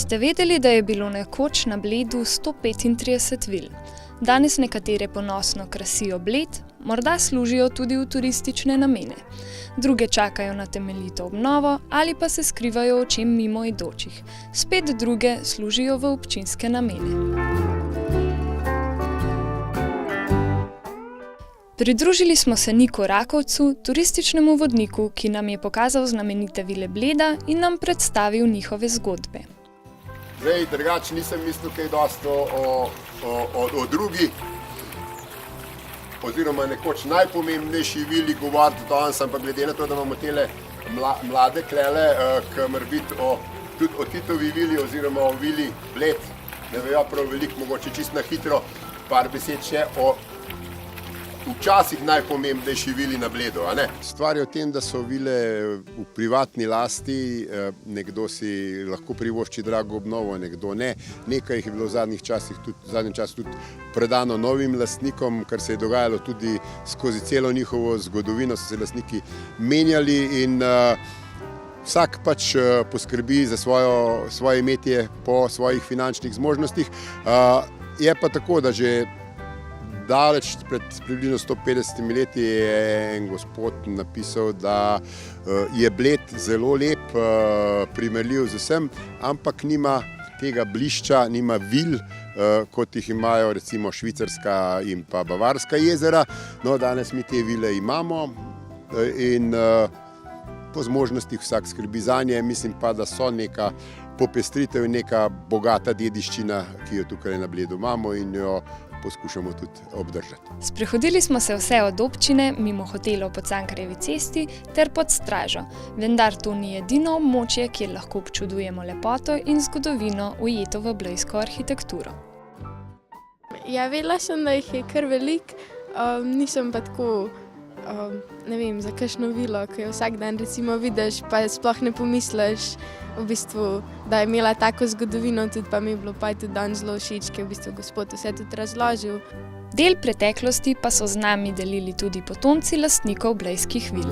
Ste vedeli, da je bilo nekoč na Bledu 135 vil? Danes nekatere ponosno krasijo Bled, morda služijo tudi v turistične namene. Druge čakajo na temeljito obnovo ali pa se skrivajo očem mimoidočih. Spet druge služijo v občinske namene. Pridružili smo se Niku Rakovcu, turističnemu vodniku, ki nam je pokazal znamenite vile Bleda in nam predstavil njihove zgodbe. Zdaj, drugače nisem mislil kaj dosti o drugi, oziroma nekoč najpomembnejši vili govoriti danes, ampak glede na to, da imamo tele mlade klele, ki mora biti tudi o Titovi vili oziroma o vili Bled, ne vejo prav veliko, mogoče čisto na hitro, par besed še o včasih najpomembnejši vili na Bledu, a ne? Stvar je v tem, da so vile v privatni lasti, nekdo si lahko privošči drago obnovo, nekdo ne. Nekaj jih je bilo v zadnjem času tudi predano novim lastnikom, kar se je dogajalo tudi skozi celo njihovo zgodovino, so se lastniki menjali in vsak pač poskrbi za svoje imetje po svojih finančnih zmožnostih. Je pa tako, da že daleč pred približno 150 leti je en gospod napisal, da je Bled zelo lep, primerljiv z vsem, ampak nima tega blišča, nima vil, kot jih imajo recimo švicarska in pa bavarska jezera. No, danes mi te vile imamo in po zmožnostih vsak skrbi zanje. Mislim pa, da so neka popestritev in neka bogata dediščina, ki jo tukaj na Bledu imamo in jo poskušamo tudi obdržati. Sprehodili smo se vse od občine, mimo hotelov po Cankarjevi cesti ter pod stražo, vendar to ni edino območje, kjer lahko občudujemo lepoto in zgodovino ujeto v blejsko arhitekturo. Ja, vedela sem, da jih je kar veliko, nisem pa tako, ne vem, za kakšno vilo, ki jo vsak dan recimo vidiš, pa sploh ne pomisliš, v bistvu, da je imela tako zgodovino, tudi pa mi je bilo pa tudi dan zelo všeč, ker je v bistvu gospod vse tudi razložil. Del preteklosti pa so z nami delili tudi potomci lastnikov blejskih vil.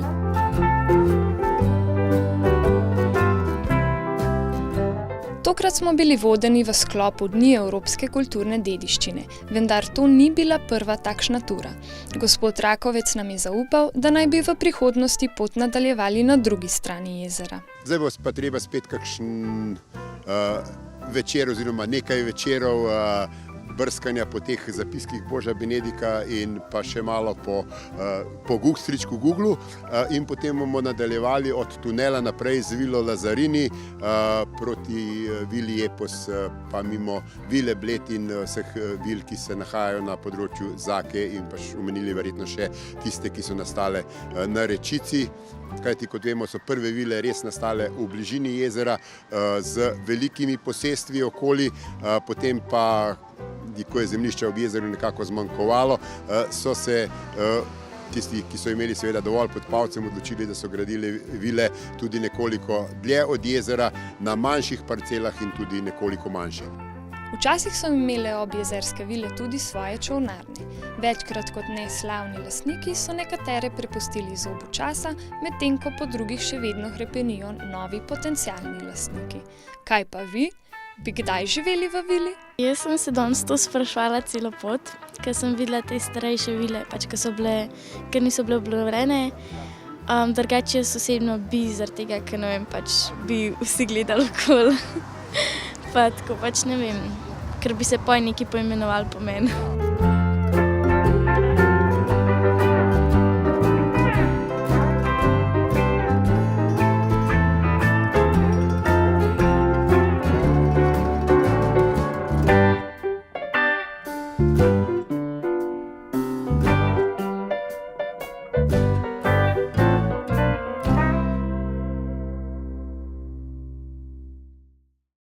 Tokrat smo bili vodeni v sklopu Dni evropske kulturne dediščine, vendar to ni bila prva takšna tura. Gospod Rakovec nam je zaupal, da naj bi v prihodnosti pot nadaljevali na drugi strani jezera. Zdaj bo pa treba spet kakšen večer oziroma nekaj večerov brskanja po teh zapiskih Boža Benedika in pa še malo po stričku Googlu in potem bomo nadaljevali od tunela naprej z vilo Lazarini proti vili Epos, pa mimo vile Bled in vseh vil, ki se nahajajo na področju Zake in pa omenili verjetno še tiste, ki so nastale na Rečici. Kajti, kot vemo, so prve vile res nastale v bližini jezera z velikimi posestvi okoli, potem pa, ko je zemljišča ob jezeru nekako zmanjkovalo, so se tisti, ki so imeli seveda dovolj pod palcem, odločili, da so gradili vile tudi nekoliko dlje od jezera, na manjših parcelah in tudi nekoliko manjše. Včasih so imele objezerske vile tudi svoje čolnarne. Večkrat kot neslavni lastniki so nekatere prepustili zobu časa, medtem ko po drugih še vedno hrepenijo novi potencialni lastniki. Kaj pa vi? Bi kdaj živeli v vili? Jaz sem se danes to spraševala celo pot, ker sem videla te starejše vile, ker niso bile obnovljene. Drugače jaz osebno bi zaradi tega, ker ne vem, bi vsi gledali okoli. Pa tako ne vem, ker bi se poj neki poimenovali po meni.